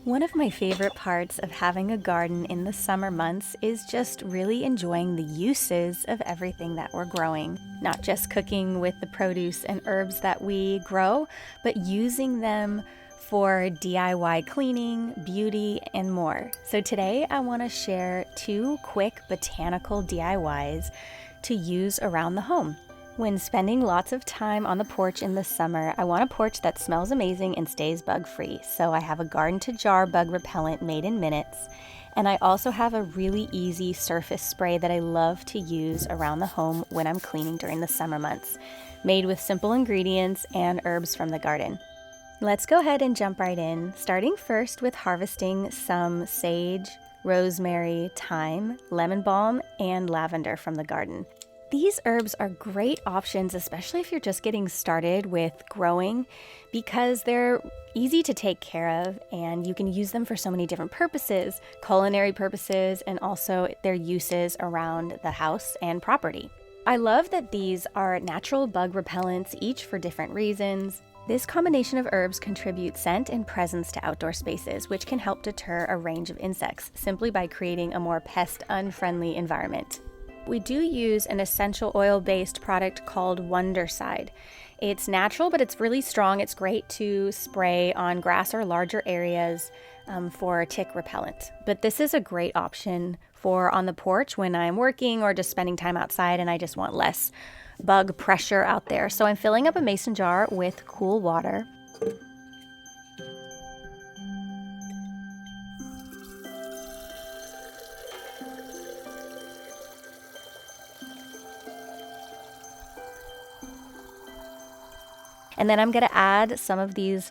One of my favorite parts of having a garden in the summer months is just really enjoying the uses of everything that we're growing. Not just cooking with the produce and herbs that we grow, but using them for DIY cleaning, beauty, and more. So today I want to share 2 quick botanical DIYs to use around the home. When spending lots of time on the porch in the summer, I want a porch that smells amazing and stays bug-free. So I have a Garden-To-Jar Bug Repellent made in minutes. And I also have a really easy surface spray that I love to use around the home when I'm cleaning during the summer months, made with simple ingredients and herbs from the garden. Let's go ahead and jump right in, starting first with harvesting some sage, rosemary, thyme, lemon balm, and lavender from the garden. These herbs are great options, especially if you're just getting started with growing, because they're easy to take care of and you can use them for so many different purposes, culinary purposes, and also their uses around the house and property. I love that these are natural bug repellents, each for different reasons. This combination of herbs contributes scent and presence to outdoor spaces, which can help deter a range of insects simply by creating a more pest-unfriendly environment. We do use an essential oil-based product called Wondercide. It's natural, but it's really strong. It's great to spray on grass or larger areas for tick repellent. But this is a great option for on the porch when I'm working or just spending time outside and I just want less bug pressure out there. So I'm filling up a mason jar with cool water. And then I'm going to add some of these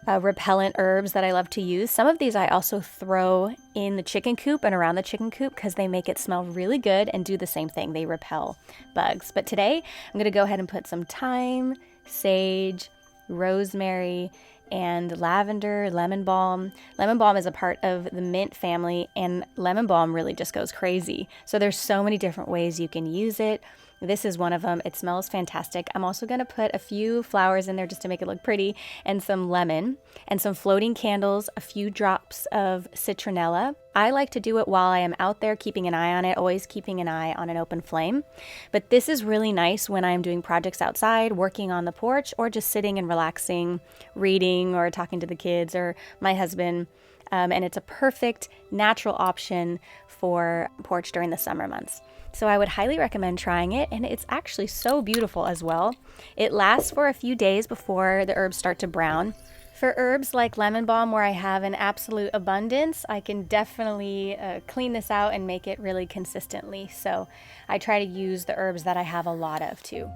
repellent herbs that I love to use. Some of these I also throw in the chicken coop and around the chicken coop because they make it smell really good and do the same thing. They repel bugs. But today I'm going to go ahead and put some thyme, sage, rosemary, and lavender, lemon balm. Lemon balm is a part of the mint family, and lemon balm really just goes crazy. So there's so many different ways you can use it. This is one of them. It smells fantastic. I'm also going to put a few flowers in there just to make it look pretty, and some lemon, and some floating candles, a few drops of citronella. I like to do it while I am out there keeping an eye on it, always keeping an eye on an open flame. But this is really nice when I'm doing projects outside, working on the porch, or just sitting and relaxing, reading, or talking to the kids or my husband. And it's a perfect natural option for porch during the summer months. So I would highly recommend trying it, and it's actually so beautiful as well. It lasts for a few days before the herbs start to brown. For herbs like lemon balm, where I have an absolute abundance, I can definitely clean this out and make it really consistently. So I try to use the herbs that I have a lot of too.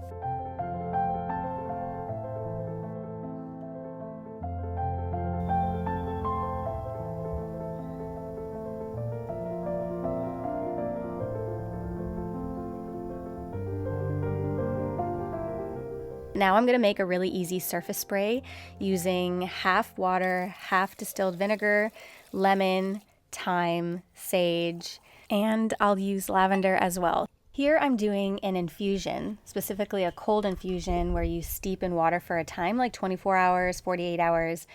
Now I'm going to make a really easy surface spray using half water, half distilled vinegar, lemon, thyme, sage, and I'll use lavender as well. Here I'm doing an infusion, specifically a cold infusion where you steep in water for a time, like 24 hours, 48 hours,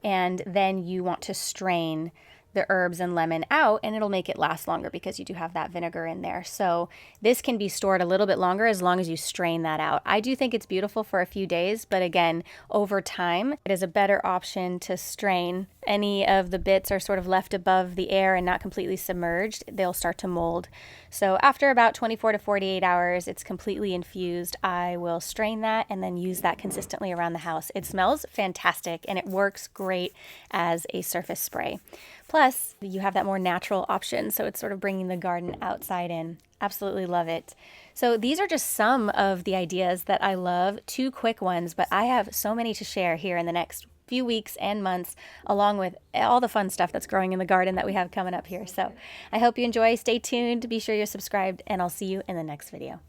and then you want to strain the herbs and lemon out, and it'll make it last longer because you do have that vinegar in there. So this can be stored a little bit longer as long as you strain that out. I do think it's beautiful for a few days, but again, over time, it is a better option to strain. Any of the bits are sort of left above the air and not completely submerged, they'll start to mold. So after about 24 to 48 hours, it's completely infused. I will strain that and then use that consistently around the house. It smells fantastic and it works great as a surface spray. Plus, you have that more natural option, so it's sort of bringing the garden outside in. Absolutely love it. So these are just some of the ideas that I love, 2 quick ones, but I have so many to share here in the next few weeks and months, along with all the fun stuff that's growing in the garden that we have coming up here. So I hope you enjoy. Stay tuned. Be sure you're subscribed, and I'll see you in the next video.